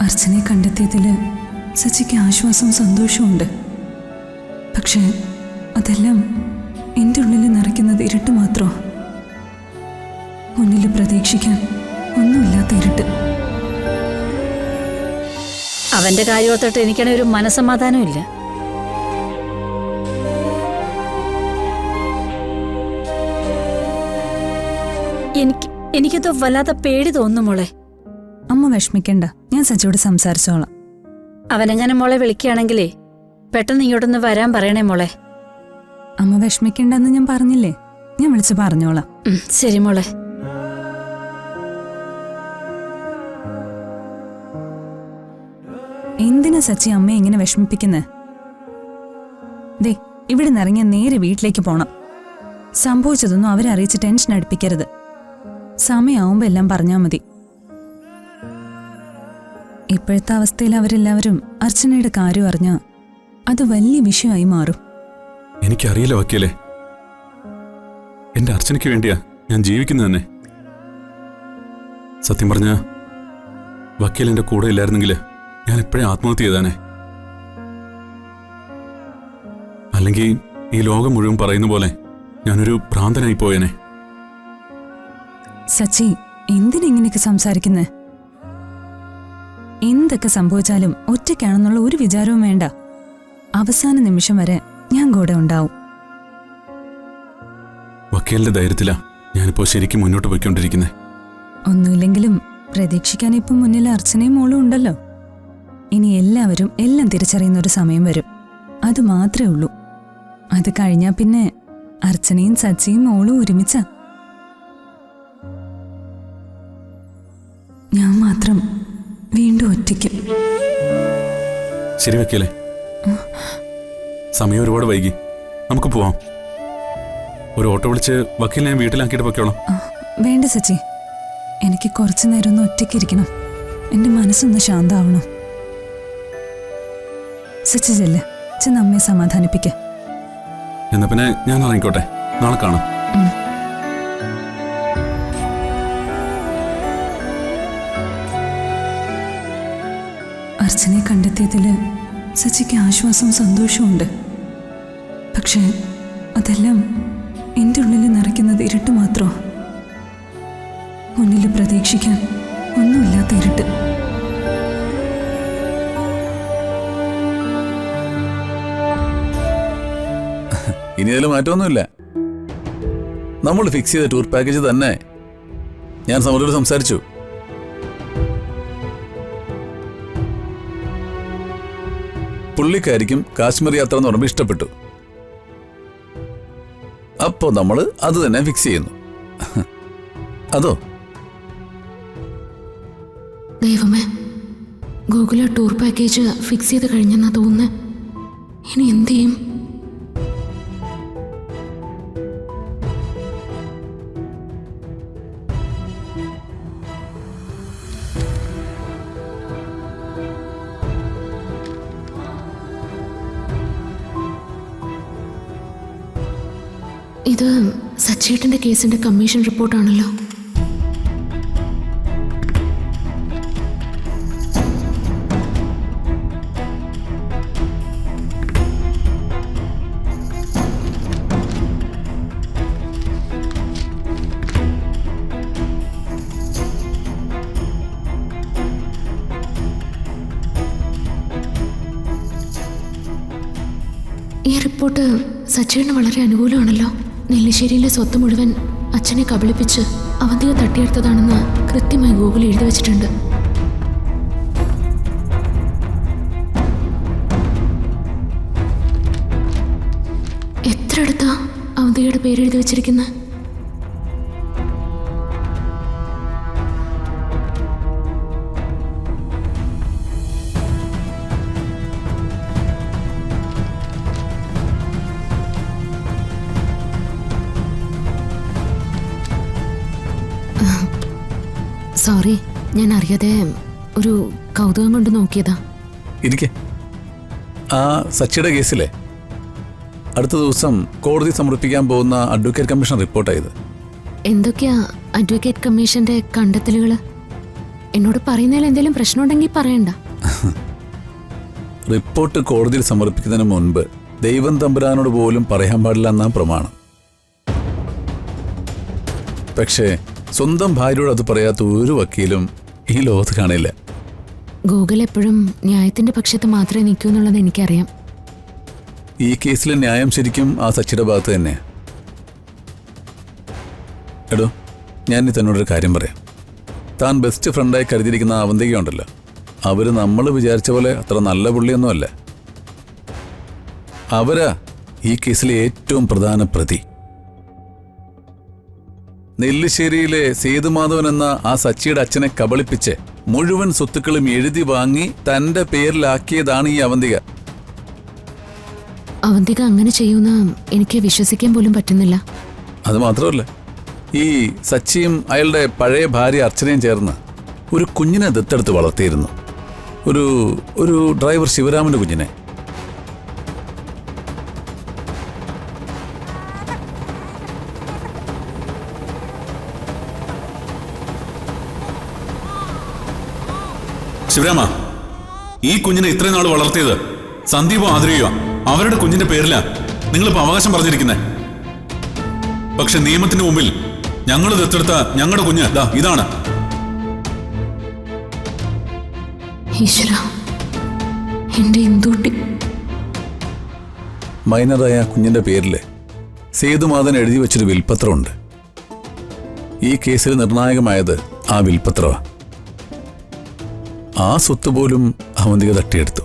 അർച്ചനെ കണ്ടെത്തിയതിൽ സച്ചിക്ക് ആശ്വാസവും സന്തോഷവുമുണ്ട്. പക്ഷേ അതെല്ലാം എൻ്റെ ഉള്ളിൽ നിറയ്ക്കുന്നത് ഇരുട്ട് മാത്രമോ? മുന്നിൽ പ്രതീക്ഷിക്കാൻ ഒന്നുമില്ലാത്ത ഇരുട്ട്. അവന്റെ കാര്യത്തോട്ട് എനിക്കാണെങ്കിൽ ഒരു മനസ്സമാധാനം ഇല്ല. എനിക്കത് വല്ലാത്ത പേടി തോന്നുന്നു മോളെ. അമ്മ വിഷമിക്കണ്ട, ഞാൻ സച്ചിയോട് സംസാരിച്ചോളാം. അവനെങ്ങനെ മോളെ വിളിക്കുകയാണെങ്കിലേ പെട്ടെന്ന് ഇങ്ങോട്ടൊന്ന് വരാൻ പറയണേ മോളെ. അമ്മ വിഷമിക്കണ്ടെന്ന് ഞാൻ പറഞ്ഞില്ലേ, ഞാൻ വിളിച്ച് പറഞ്ഞോളാം. ശരി മോളെ. എന്തിനാ സച്ചി അമ്മയെ ഇങ്ങനെ വിഷമിപ്പിക്കുന്നത്? ദേ, ഇവിടെ നിറങ്ങിയ നേരെ വീട്ടിലേക്ക് പോണം. സംഭവിച്ചതൊന്നും അവരെ അറിയിച്ച് ടെൻഷൻ അടുപ്പിക്കരുത്. സമയമാവുമ്പോ എല്ലാം പറഞ്ഞാൽ മതി. ഇപ്പോഴത്തെ അവസ്ഥയിൽ അവരെല്ലാവരും അർച്ചനയുടെ കാര്യം അറിഞ്ഞ അത് വലിയ വിഷയമായി മാറും. എനിക്കറിയില്ല വക്കീലെ, എന്റെ അർച്ചനയ്ക്ക് വേണ്ടിയാ ഞാൻ ജീവിക്കുന്നത് തന്നെ. സത്യം പറഞ്ഞ വക്കീൽ എന്റെ കൂടെ ഇല്ലായിരുന്നെങ്കിൽ ഞാൻ എപ്പോഴും ആത്മഹത്യ ചെയ്താനെ. അല്ലെങ്കിൽ ഈ ലോകം മുഴുവൻ പറയുന്ന പോലെ ഞാനൊരു ഭ്രാന്തനായി പോയേനെ. സച്ചി, എന്തിനെങ്ങനെയൊക്കെ സംസാരിക്കുന്നേ? എന്തൊക്കെ സംഭവിച്ചാലും ഒറ്റയ്ക്കാണെന്നുള്ള ഒരു വിചാരവും വേണ്ട. അവസാന നിമിഷം വരെ ഞാൻ കൂടെ ഉണ്ടാവും. വക്കീലിന്റെ ധൈര്യത്തിലാ ഞാനിപ്പോ ശരിക്കും മുന്നോട്ട് പോയിക്കൊണ്ടിരിക്കുന്നേ. ഒന്നുമില്ലെങ്കിലും പ്രതീക്ഷിക്കാൻ ഇപ്പം മുന്നിൽ അർച്ചനയും മോളും ഉണ്ടല്ലോ. ഇനി എല്ലാവരും എല്ലാം തിരിച്ചറിയുന്ന ഒരു സമയം വരും. അത് മാത്രമേ ഉള്ളൂ. അത് കഴിഞ്ഞാ പിന്നെ അർച്ചനയും സച്ചിയും മോളും ഒരുമിച്ച. ഞാൻ മാത്രം വീണ്ടും ഒറ്റയ്ക്ക്. ശരി വക്കീലെ, സമയം ഒരുപാട് വൈകി, നമുക്ക് പോവാം. ഒരു ഓട്ടോ വിളിച്ച് വക്കീലിനെ ഞാൻ വീട്ടിലാക്കിയിട്ട് പൊയ്ക്കോളാം. വേണ്ട സച്ചി, എനിക്ക് കുറച്ചു നേരം ഒന്ന് ഒറ്റയ്ക്കിരിക്കണം. എന്റെ മനസ്സൊന്ന് ശാന്താവണം. സച്ചി ചെല്ല്, ചെന്ന് അമ്മയെ സമാധാനിപ്പിക്ക. എന്നാ പിന്നെ ഞാൻ ഇറങ്ങിക്കോട്ടെ, നാളെ കാണാം. അർച്ചനെ കണ്ടെത്തിയതിൽ സച്ചിക്ക് ആശ്വാസവും സന്തോഷവുമുണ്ട്. പക്ഷേ അതെല്ലാം എൻ്റെ ഉള്ളിൽ നിറയ്ക്കുന്നത് ഇരുട്ട് മാത്രമോ? മുന്നിൽ പ്രതീക്ഷിക്കാൻ ഒന്നുമില്ലാത്ത ഇരുട്ട്. ഇനി അതിൽ മാറ്റമൊന്നുമില്ല. നമ്മൾ ഫിക്സ് ചെയ്ത ടൂർ പാക്കേജ് തന്നെ. ഞാൻ സമരോട് സംസാരിച്ചു. പുള്ളിക്കാരിക്കും കാശ്മീർ യാത്ര എന്ന് പറയുമ്പോൾ ഇഷ്ടപ്പെട്ടു. അപ്പോ നമ്മൾ അത് തന്നെ ഫിക്സ് ചെയ്യുന്നു. അതോ ദൈവമേ, ഗൂഗിള് ടൂർ പാക്കേജ് ഫിക്സ് ചെയ്ത് കഴിഞ്ഞെന്നാ തോന്നുന്നത്. ഇനി എന്ത് ചെയ്യും? ഇത് സച്ചേട്ടന്റെ കേസിന്റെ കമ്മീഷൻ റിപ്പോർട്ടാണല്ലോ. ഈ റിപ്പോർട്ട് സച്ചേട്ടന് വളരെ അനുകൂലമാണല്ലോ. നെല്ലിശ്ശേരിയിലെ സ്വത്ത് മുഴുവൻ അച്ഛനെ കബളിപ്പിച്ച് അവന്തിക തട്ടിയെടുത്തതാണെന്ന് കൃത്യമായി ഗൂഗിൾ എഴുതി വച്ചിട്ടുണ്ട്. എത്ര അടുത്താ അവന്തികയുടെ പേരെഴുതി വച്ചിരിക്കുന്നത്? സോറി, ഞാൻ അറിയാതെ ഒരു കൗതുകം കൊണ്ട് നോക്കിയതാ. ഇരിക്കെ. ആ സച്ചിയുടെ കേസിലെ അടുത്ത ദിവസം കോടതി സമർപ്പിക്കാൻ പോകുന്ന അഡ്വക്കേറ്റ് കമ്മീഷൻ റിപ്പോർട്ടായത്. എന്തൊക്കെയാ അഡ്വക്കേറ്റ് കമ്മീഷന്റെ കണ്ടെത്തലുകള്? എന്നോട് പറയുന്നതിൽ എന്തെങ്കിലും പ്രശ്നമുണ്ടെങ്കിൽ പറയണ്ട. റിപ്പോർട്ട് കോടതിയിൽ സമർപ്പിക്കുന്നതിന് മുൻപ് ദൈവം തമ്പുരാനോട് പോലും പറയാൻ പാടില്ല എന്നാ പ്രമാണം. പക്ഷേ സ്വന്തം ഭാര്യയോട് അത് പറയാത്ത ഒരു വക്കീലും ഈ ലോകത്ത് കാണില്ല. ഗൂഗിൾ എപ്പോഴും ന്യായത്തിന്റെ പക്ഷത്ത് മാത്രമേ നിൽക്കൂ എന്നുള്ളത് എനിക്കറിയാം. ഈ കേസിലെ ന്യായം ശരിക്കും ആ സച്ചിയുടെ ഭാഗത്ത് തന്നെയാ. എടോ, ഞാൻ തന്നോടൊരു കാര്യം പറയാം. താൻ ബെസ്റ്റ് ഫ്രണ്ടായി കരുതിയിരിക്കുന്ന അവന്തികയുണ്ടല്ലോ, അവര് നമ്മൾ വിചാരിച്ച പോലെ അത്ര നല്ല പുള്ളിയൊന്നുമല്ല. അവരാ ഈ കേസിലെ ഏറ്റവും പ്രധാന പ്രതി. നെല്ലിശ്ശേരിയിലെ സേതുമാധവൻ എന്ന ആ സച്ചിയുടെ അച്ഛനെ കബളിപ്പിച്ച് മുഴുവൻ സ്വത്തുക്കളും എഴുതി വാങ്ങി തന്റെ പേരിലാക്കിയതാണ് ഈ അവന്തിക. അവന്തിക അങ്ങനെ ചെയ്യുന്ന എനിക്ക് വിശ്വസിക്കാൻ പോലും പറ്റുന്നില്ല. അത് മാത്രമല്ല, ഈ സച്ചിയും അയാളുടെ പഴയ ഭാര്യ അർച്ചനയും ചേർന്ന് ഒരു കുഞ്ഞിനെ ദത്തെടുത്ത് വളർത്തിയിരുന്നു. ഒരു ഡ്രൈവർ ശിവരാമന്റെ കുഞ്ഞിനെ. ശിവരാമ, ഈ കുഞ്ഞിനെ ഇത്രയും നാൾ വളർത്തിയത് സന്ദീപോ ആതിരയോ അവരുടെ കുഞ്ഞിന്റെ പേരിലാ നിങ്ങളിപ്പോ അവകാശം പറഞ്ഞിരിക്കുന്നേ. പക്ഷെ നിയമത്തിന് മുമ്പിൽ ഞങ്ങൾ ദത്തെടുത്ത ഞങ്ങളുടെ കുഞ്ഞ് ഇതാണ്. ഈശ്വര, എന്റെ ഇന്ദുട്ടി. മൈനറായ കുഞ്ഞിന്റെ പേരിൽ സേതുമാധവൻ എഴുതി വെച്ചൊരു വിൽപ്പത്രമുണ്ട്. ഈ കേസിൽ നിർണായകമായത് ആ വിൽപ്പത്രമാണ്. ആ സ്വത്ത് പോലും അവന്തിക തട്ടിയെടുത്തു.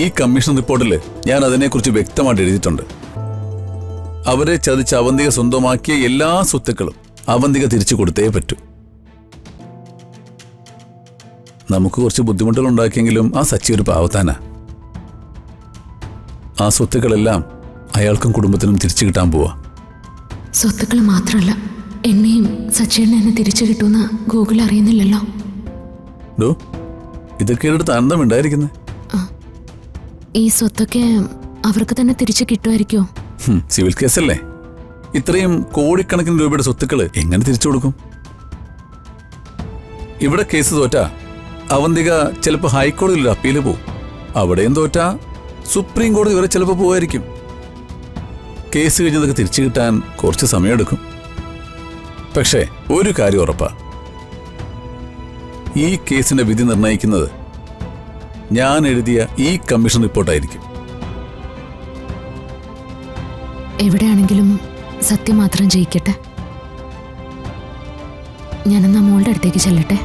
ഈ കമ്മീഷൻ റിപ്പോർട്ടിൽ ഞാൻ അതിനെക്കുറിച്ച് വ്യക്തമായിട്ട് എഴുതിയിട്ടുണ്ട്. അവരെ ചതിച്ച് അവന്തിക സ്വന്തമാക്കിയ എല്ലാ സ്വത്തുക്കളും അവന്തിക തിരിച്ചു കൊടുത്തേ പറ്റൂ. നമുക്ക് കുറച്ച് ബുദ്ധിമുട്ടുകൾ ഉണ്ടാക്കിയെങ്കിലും ആ സച്ചി ഒരു പാവത്താനാ. ആ സ്വത്തുക്കളെല്ലാം അയാൾക്കും കുടുംബത്തിനും തിരിച്ചു കിട്ടാൻ പോവാ. സ്വത്തുക്കൾ മാത്രമല്ല, എന്നെയും സച്ചേട്ടനെ എന്നെ തിരിച്ചു കിട്ടുമെന്ന് ഗൂഗിൾ അറിയുന്നില്ലല്ലോ. ഡോ, ഇതൊക്കെ എടുത്ത് ആനന്ദമുണ്ടായിരിക്കുന്നത്. ഈ സ്വത്തൊക്കെ അവർക്ക് തന്നെ തിരിച്ചു കിട്ടുമായിരിക്കുമോ? സിവിൽ കേസല്ലേ? ഇത്രയും കോടിക്കണക്കിന് രൂപയുടെ സ്വത്തുക്കൾ എങ്ങനെ തിരിച്ചു കൊടുക്കും? ഇവിടെ കേസ് തോറ്റാ അവന്തിക ചിലപ്പോൾ ഹൈക്കോടതിയിൽ അപ്പീൽ പോവും. അവിടെയും തോറ്റാ സുപ്രീം കോടതി വരെ ചിലപ്പോൾ പോവായിരിക്കും. കേസ് കഴിഞ്ഞതൊക്കെ തിരിച്ചു കിട്ടാൻ കുറച്ച് സമയമെടുക്കും. പക്ഷേ ഒരു കാര്യം ഉറപ്പാ, ഈ കേസിന്റെ വിധി നിർണ്ണയിക്കുന്നത് ഞാൻ എഴുതിയ ഈ കമ്മീഷൻ റിപ്പോർട്ടായിരിക്കും. എവിടെയാണെങ്കിലും സത്യം മാത്രം ജയിക്കട്ടെ. ഞാനെന്നാ മോളുടെ അടുത്തേക്ക് ചെല്ലട്ടെ.